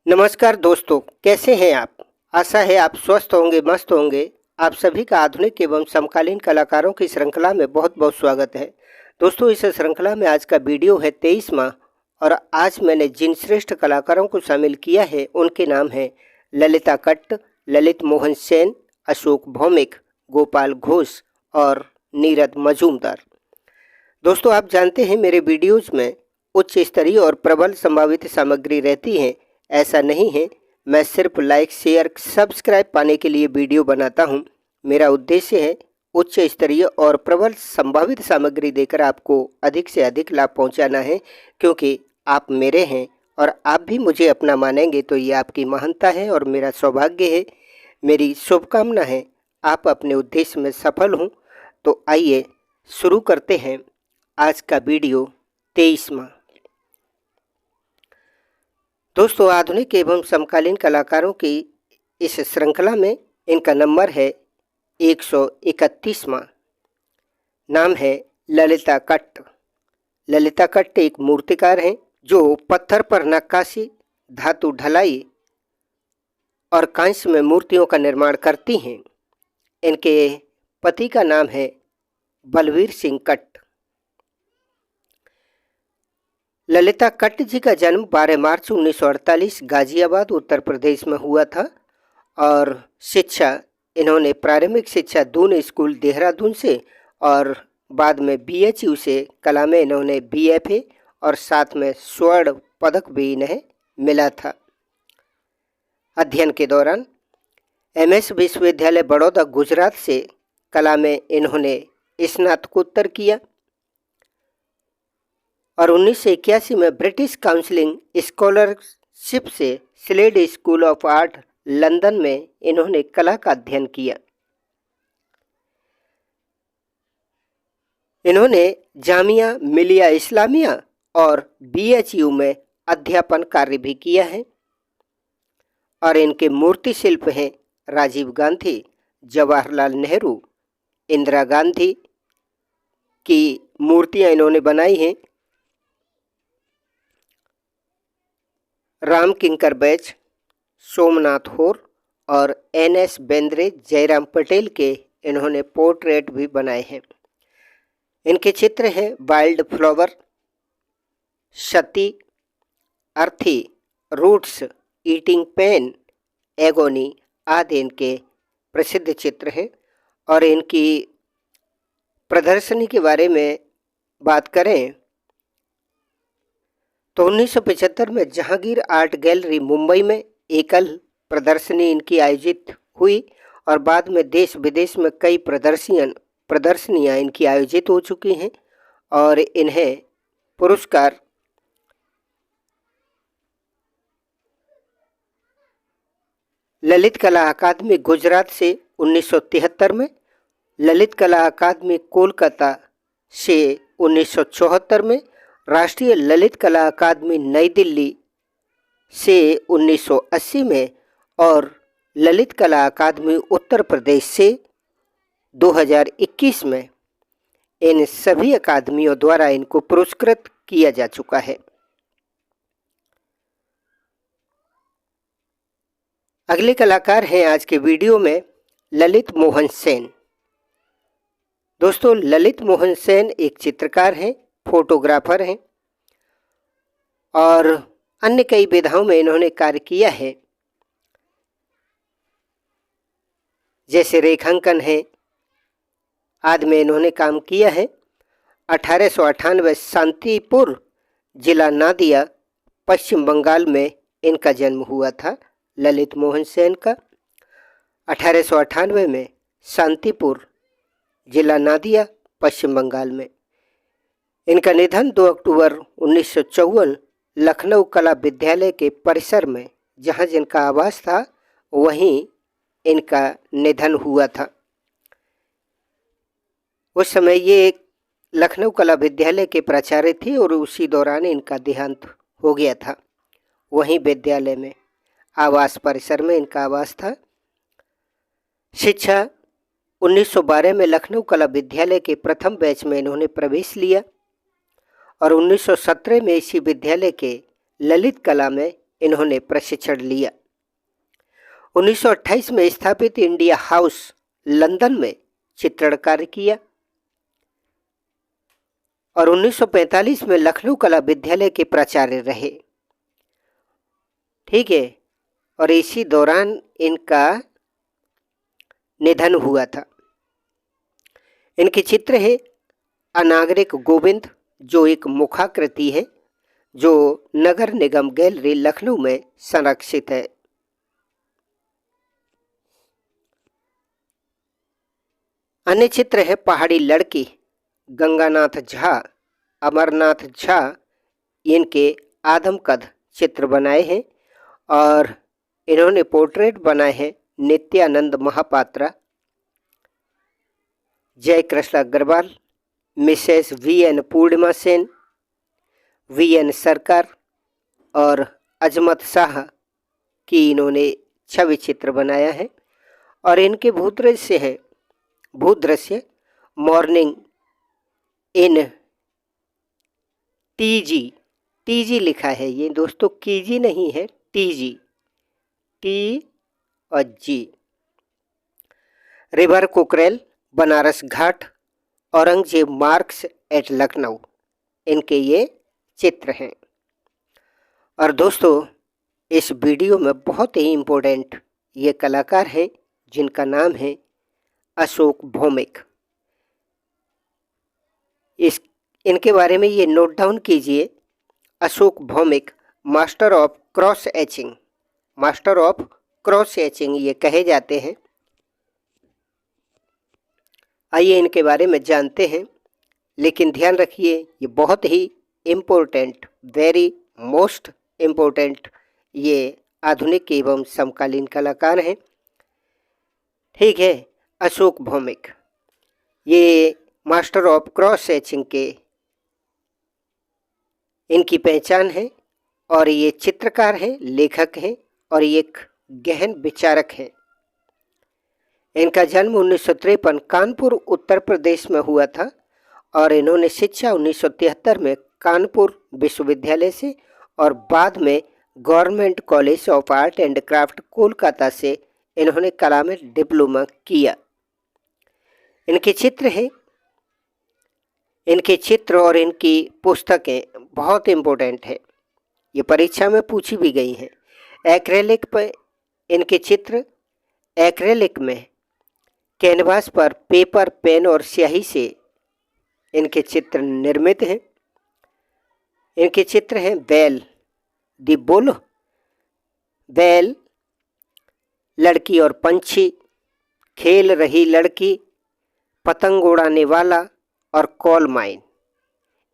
नमस्कार दोस्तों, कैसे हैं आप? आशा है आप स्वस्थ होंगे, मस्त होंगे। आप सभी का आधुनिक एवं समकालीन कलाकारों की श्रृंखला में बहुत-बहुत स्वागत है। दोस्तों, इस श्रृंखला में आज का वीडियो है 23वां और आज मैंने जिन श्रेष्ठ कलाकारों को शामिल किया है, उनके नाम हैं ललिता कट्ट, ललित मोहन सेन, अशोक भौमिक, गोपाल घोष और नीरद मजूमदार। दोस्तों, आप जानते हैं मेरे वीडियोज़ में उच्च स्तरीय और प्रबल संभावित सामग्री रहती है। ऐसा नहीं है, मैं सिर्फ लाइक, शेयर, सब्सक्राइब पाने के लिए वीडियो बनाता हूं। मेरा उद्देश्य है उच्च स्तरीय और प्रबल संभावित सामग्री देकर आपको अधिक से अधिक लाभ पहुंचाना है, क्योंकि आप मेरे हैं और आप भी मुझे अपना मानेंगे तो ये आपकी महानता है और मेरा सौभाग्य है। मेरी शुभकामना है आप अपने उद्देश्य में सफल हों। तो आइए शुरू करते हैं आज का वीडियो 23वां। दोस्तों, आधुनिक एवं समकालीन कलाकारों की इस श्रृंखला में इनका नंबर है 131वां। नाम है ललिता कट्ट। ललिता कट्ट एक मूर्तिकार हैं जो पत्थर पर नक्काशी, धातु ढलाई और कांस्य में मूर्तियों का निर्माण करती हैं। इनके पति का नाम है बलवीर सिंह कट्ट। ललिता कट्ट जी का जन्म 12 मार्च 1948 गाजियाबाद उत्तर प्रदेश में हुआ था और शिक्षा इन्होंने प्रारंभिक शिक्षा दून स्कूल देहरादून से और बाद में BHU से कला में इन्होंने BFA और साथ में स्वर्ण पदक भी इन्हें मिला था। अध्ययन के दौरान MS विश्वविद्यालय बड़ौदा गुजरात से कला में इन्होंने स्नातकोत्तर किया और 1981 में ब्रिटिश काउंसिलिंग स्कॉलरशिप से Slade School of Art London में इन्होंने कला का अध्ययन किया। इन्होंने जामिया मिलिया इस्लामिया और BHU में अध्यापन कार्य भी किया है और इनके मूर्ति शिल्प हैं राजीव गांधी, जवाहरलाल नेहरू, इंदिरा गांधी की मूर्तियां इन्होंने बनाई हैं। राम किंकर बैच, सोमनाथ होर और NS बेंद्रे, जयराम पटेल के इन्होंने पोर्ट्रेट भी बनाए हैं। इनके चित्र हैं वाइल्ड फ्लावर, सती, अर्थी, रूट्स, ईटिंग पेन, एगोनी आदि इनके प्रसिद्ध चित्र हैं। और इनकी प्रदर्शनी के बारे में बात करें तो 1975 में जहांगीर आर्ट गैलरी मुंबई में एकल प्रदर्शनी इनकी आयोजित हुई और बाद में देश विदेश में कई प्रदर्शनियां इनकी आयोजित हो चुकी हैं और इन्हें पुरस्कार ललित कला अकादमी गुजरात से 1973 में, ललित कला अकादमी कोलकाता से 1974 में, राष्ट्रीय ललित कला अकादमी नई दिल्ली से 1980 में और ललित कला अकादमी उत्तर प्रदेश से 2021 में इन सभी अकादमियों द्वारा इनको पुरस्कृत किया जा चुका है। अगले कलाकार हैं आज के वीडियो में ललित मोहन सेन। दोस्तों, ललित मोहन सेन एक चित्रकार हैं, फोटोग्राफर हैं और अन्य कई विधाओं में इन्होंने कार्य किया है, जैसे रेखांकन है आदि में इन्होंने काम किया है। 1898 शांतिपुर जिला नादिया पश्चिम बंगाल में इनका जन्म हुआ था ललित मोहन सेन का। 1898 में शांतिपुर जिला नादिया पश्चिम बंगाल में। इनका निधन 2 अक्टूबर 1954 लखनऊ कला विद्यालय के परिसर में, जहां जिनका आवास था वहीं इनका निधन हुआ था। उस समय ये लखनऊ कला विद्यालय के प्राचार्य थे और उसी दौरान इनका देहांत हो गया था। वहीं विद्यालय में आवास परिसर में इनका आवास था। शिक्षा 1912 में लखनऊ कला विद्यालय के प्रथम बैच में इन्होंने प्रवेश लिया और 1917 में इसी विद्यालय के ललित कला में इन्होंने प्रशिक्षण लिया। 1928 में स्थापित इंडिया हाउस लंदन में चित्रण कार्य किया और 1945 में लखनऊ कला विद्यालय के प्राचार्य रहे। ठीक है, और इसी दौरान इनका निधन हुआ था। इनके चित्र है अनागरिक गोविंद, जो एक मुखाकृति है जो नगर निगम गैलरी लखनऊ में संरक्षित है। अन्य चित्र है पहाड़ी लड़की, गंगानाथ झा, अमरनाथ झा, इनके आदमकद चित्र बनाए हैं और इन्होंने पोर्ट्रेट बनाए हैं नित्यानंद महापात्रा, जय कृष्ण अग्रवाल, मिसेस वी.एन. पूर्णिमा सेन, वी.एन. सरकार और अजमत शाह की इन्होंने छवि चित्र बनाया है। और इनके भूदृश्य मॉर्निंग इन टीजी लिखा है ये दोस्तों, कीजी नहीं है, टीजी, टी और जी। रिवर कुकरेल, बनारस घाट, औरंगजेब मार्क्स एट लखनऊ, इनके ये चित्र हैं। और दोस्तों इस वीडियो में बहुत ही इम्पोर्टेंट ये कलाकार हैं जिनका नाम है अशोक भौमिक। इनके बारे में ये नोट डाउन कीजिए। Ashok Bhowmik master of cross etching ये कहे जाते हैं। आइए इनके बारे में जानते हैं, लेकिन ध्यान रखिए ये बहुत ही इम्पोर्टेंट, वेरी मोस्ट इम्पोर्टेंट ये आधुनिक एवं समकालीन कलाकार हैं। ठीक है, अशोक भौमिक ये मास्टर ऑफ क्रॉस एचिंग के इनकी पहचान है और ये चित्रकार हैं, लेखक हैं और ये एक गहन विचारक हैं। इनका जन्म 1953 कानपुर उत्तर प्रदेश में हुआ था और इन्होंने शिक्षा 1973 में कानपुर विश्वविद्यालय से और बाद में government college of art and craft Kolkata से इन्होंने कला में डिप्लोमा किया। इनके चित्र और इनकी पुस्तकें बहुत इम्पोर्टेंट है, ये परीक्षा में पूछी भी गई हैं। एक्रेलिक पर इनके चित्र एक्रेलिक में कैनवास पर पेपर, पेन और स्याही से इनके चित्र निर्मित हैं। इनके चित्र हैं बेल, दी बुल, बेल, लड़की और पंछी, खेल रही लड़की, पतंग उड़ाने वाला और कोल माइन,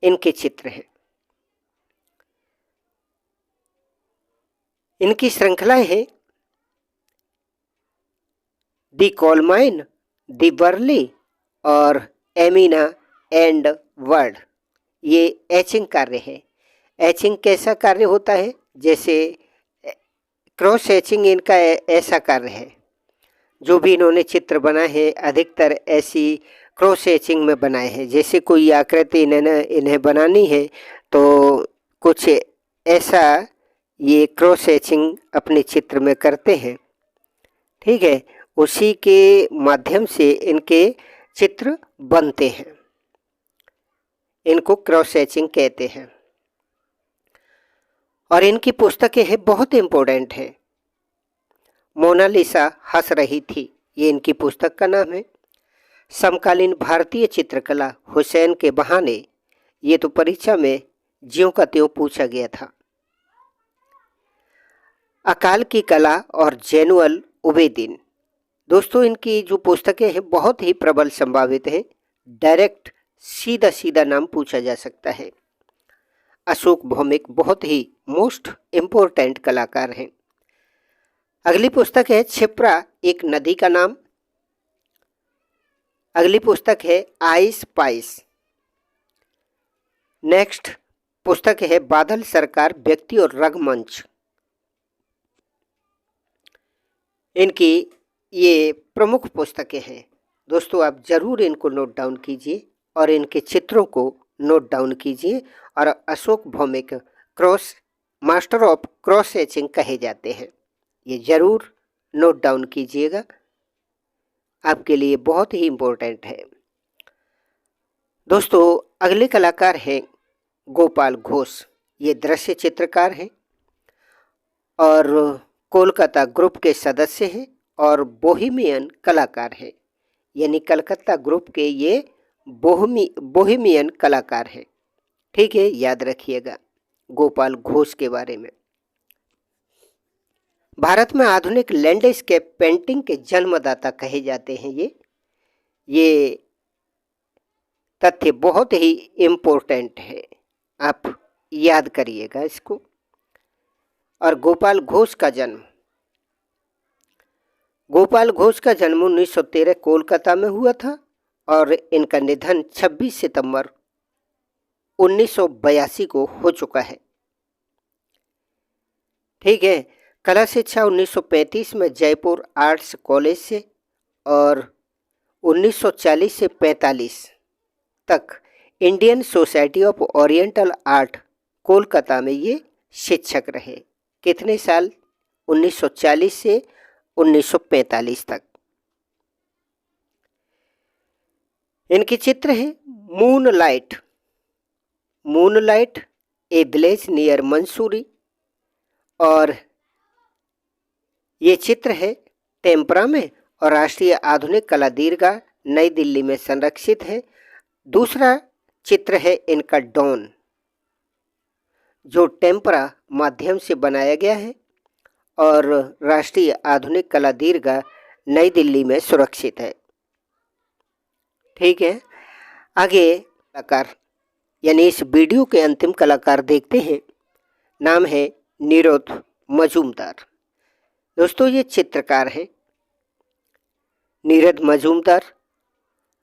इनके चित्र हैं। इनकी श्रृंखलाएं हैं दी कोल माइन, दी बर्ली और एमिना एंड वर्ड, ये एचिंग कार्य है। एचिंग कैसा कार्य होता है? जैसे क्रॉस एचिंग इनका ऐसा कार्य है। जो भी इन्होंने चित्र बनाए हैं अधिकतर ऐसी क्रॉस एचिंग में बनाए हैं। जैसे कोई आकृति इन्हें बनानी है तो कुछ ऐसा ये क्रॉस एचिंग अपने चित्र में करते हैं। ठीक है, उसी के माध्यम से इनके चित्र बनते हैं, इनको क्रॉस एचिंग कहते हैं। और इनकी पुस्तकें हैं बहुत इम्पोर्टेंट है। मोनालिसा हंस रही थी, ये इनकी पुस्तक का नाम है। समकालीन भारतीय चित्रकला, हुसैन के बहाने, ये तो परीक्षा में ज्यों का त्यों पूछा गया था। अकाल की कला और जैनुअल उबेदीन, दोस्तों इनकी जो पुस्तकें हैं बहुत ही प्रबल संभावित हैं। डायरेक्ट सीधा नाम पूछा जा सकता है। अशोक भौमिक बहुत ही मोस्ट इम्पोर्टेंट कलाकार हैं। अगली पुस्तक है क्षिप्रा, एक नदी का नाम। अगली पुस्तक है आई स्पाइस। नेक्स्ट पुस्तक है बादल सरकार, व्यक्ति और रंगमंच। इनकी ये प्रमुख पुस्तकें हैं। दोस्तों आप जरूर इनको नोट डाउन कीजिए और इनके चित्रों को नोट डाउन कीजिए और Ashok Bhowmik cross master of cross hatching कहे जाते हैं। ये ज़रूर नोट डाउन कीजिएगा, आपके लिए बहुत ही इम्पोर्टेंट है। दोस्तों अगले कलाकार हैं गोपाल घोष। ये दृश्य चित्रकार हैं और कोलकाता ग्रुप के सदस्य हैं और बोहेमियन कलाकार हैं, यानी कलकत्ता ग्रुप के ये बोहेमियन कलाकार हैं। ठीक है, याद रखिएगा गोपाल घोष के बारे में। भारत में आधुनिक लैंडस्केप पेंटिंग के जन्मदाता कहे जाते हैं ये तथ्य बहुत ही इम्पोर्टेंट है, आप याद करिएगा इसको। और गोपाल घोष का जन्म 1913 कोलकाता में हुआ था और इनका निधन 26 सितंबर 1982 को हो चुका है। ठीक है, कला शिक्षा 1935 में जयपुर आर्ट्स कॉलेज से और 1940 से 45 तक Indian society of oriental art Kolkata में ये शिक्षक रहे। कितने साल? 1940 से 1945 तक। इनके चित्र हैं moonlight a village near Mussoorie, और ये चित्र है टेम्परा में और राष्ट्रीय आधुनिक कला दीर्घा नई दिल्ली में संरक्षित है। दूसरा चित्र है इनका डॉन, जो टेम्परा माध्यम से बनाया गया है और राष्ट्रीय आधुनिक कला दीर्घा नई दिल्ली में सुरक्षित है। ठीक है, आगे कलाकार यानी इस वीडियो के अंतिम कलाकार देखते हैं। नाम है निरोध मजूमदार। दोस्तों ये चित्रकार हैं नीरद मजूमदार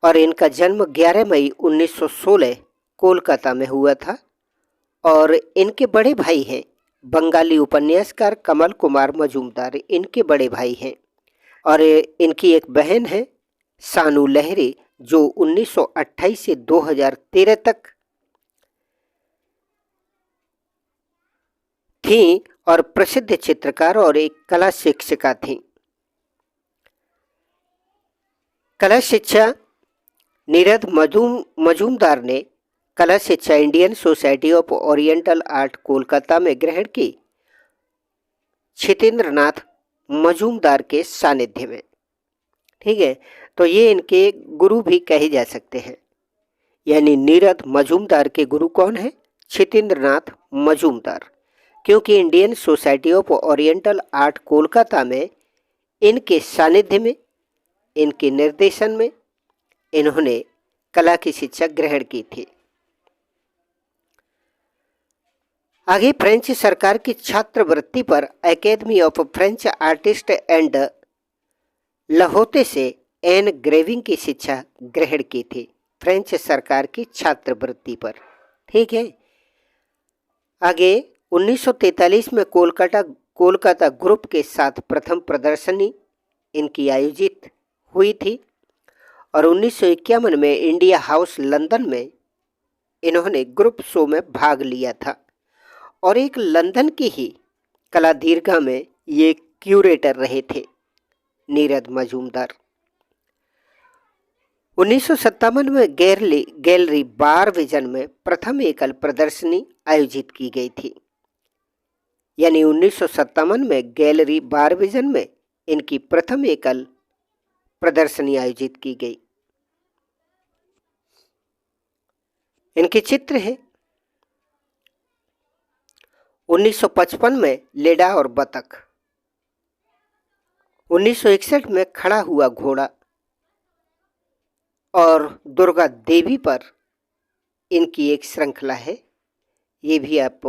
और इनका जन्म 11 मई 1916 कोलकाता में हुआ था और इनके बड़े भाई हैं बंगाली उपन्यासकार कमल कुमार मजूमदार, इनके बड़े भाई हैं। और इनकी एक बहन है सानू लहरी, जो 1928 से 2013 तक थी और प्रसिद्ध चित्रकार और एक कला शिक्षिका थी। कला शिक्षा नीरद मजूमदार ने कला शिक्षा Indian society of oriental art Kolkata में ग्रहण की छितेंद्रनाथ मजूमदार के सानिध्य में। ठीक है, तो ये इनके गुरु भी कहे जा सकते हैं, यानी नीरद मजूमदार के गुरु कौन है? छितेंद्रनाथ मजूमदार, क्योंकि Indian society of oriental art Kolkata में इनके सानिध्य में, इनके निर्देशन में इन्होंने कला की शिक्षा ग्रहण की थी। आगे फ्रेंच सरकार की छात्रवृत्ति पर academy of French artist and Lhote से एन ग्रेविंग की शिक्षा ग्रहण की थी, फ्रेंच सरकार की छात्रवृत्ति पर। ठीक है, आगे 1943 में कोलकाता ग्रुप के साथ प्रथम प्रदर्शनी इनकी आयोजित हुई थी और 1951 में इंडिया हाउस लंदन में इन्होंने ग्रुप शो में भाग लिया था और एक लंदन की ही कला दीर्घा में ये क्यूरेटर रहे थे नीरद मजूमदार। 1957 में गैलरी बार विजन में प्रथम एकल प्रदर्शनी आयोजित की गई थी, यानी 1957 में गैलरी बार विजन में इनकी प्रथम एकल प्रदर्शनी आयोजित की गई। इनके चित्र हैं 1955 में लेडा और बतख, 1961 में खड़ा हुआ घोड़ा और दुर्गा देवी पर इनकी एक श्रृंखला है, ये भी आप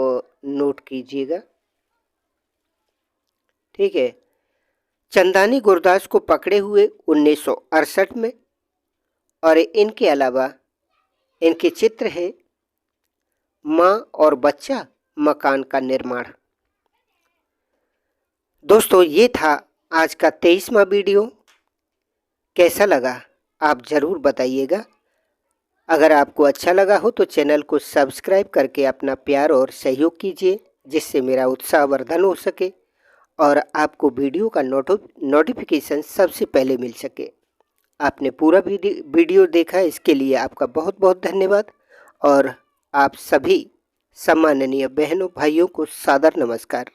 नोट कीजिएगा। ठीक है, चंदानी गुरदास को पकड़े हुए 1968 में, और इनके अलावा इनके चित्र हैं माँ और बच्चा मकान का निर्माण। दोस्तों ये था आज का 23वां वीडियो। कैसा लगा आप ज़रूर बताइएगा। अगर आपको अच्छा लगा हो तो चैनल को सब्सक्राइब करके अपना प्यार और सहयोग कीजिए। जिससे मेरा उत्साहवर्धन हो सके और आपको वीडियो का नोटिफिकेशन सबसे पहले मिल सके। आपने पूरा वीडियो देखा, इसके लिए आपका बहुत बहुत धन्यवाद। और आप सभी सम्माननीय बहनों भाइयों को सादर नमस्कार।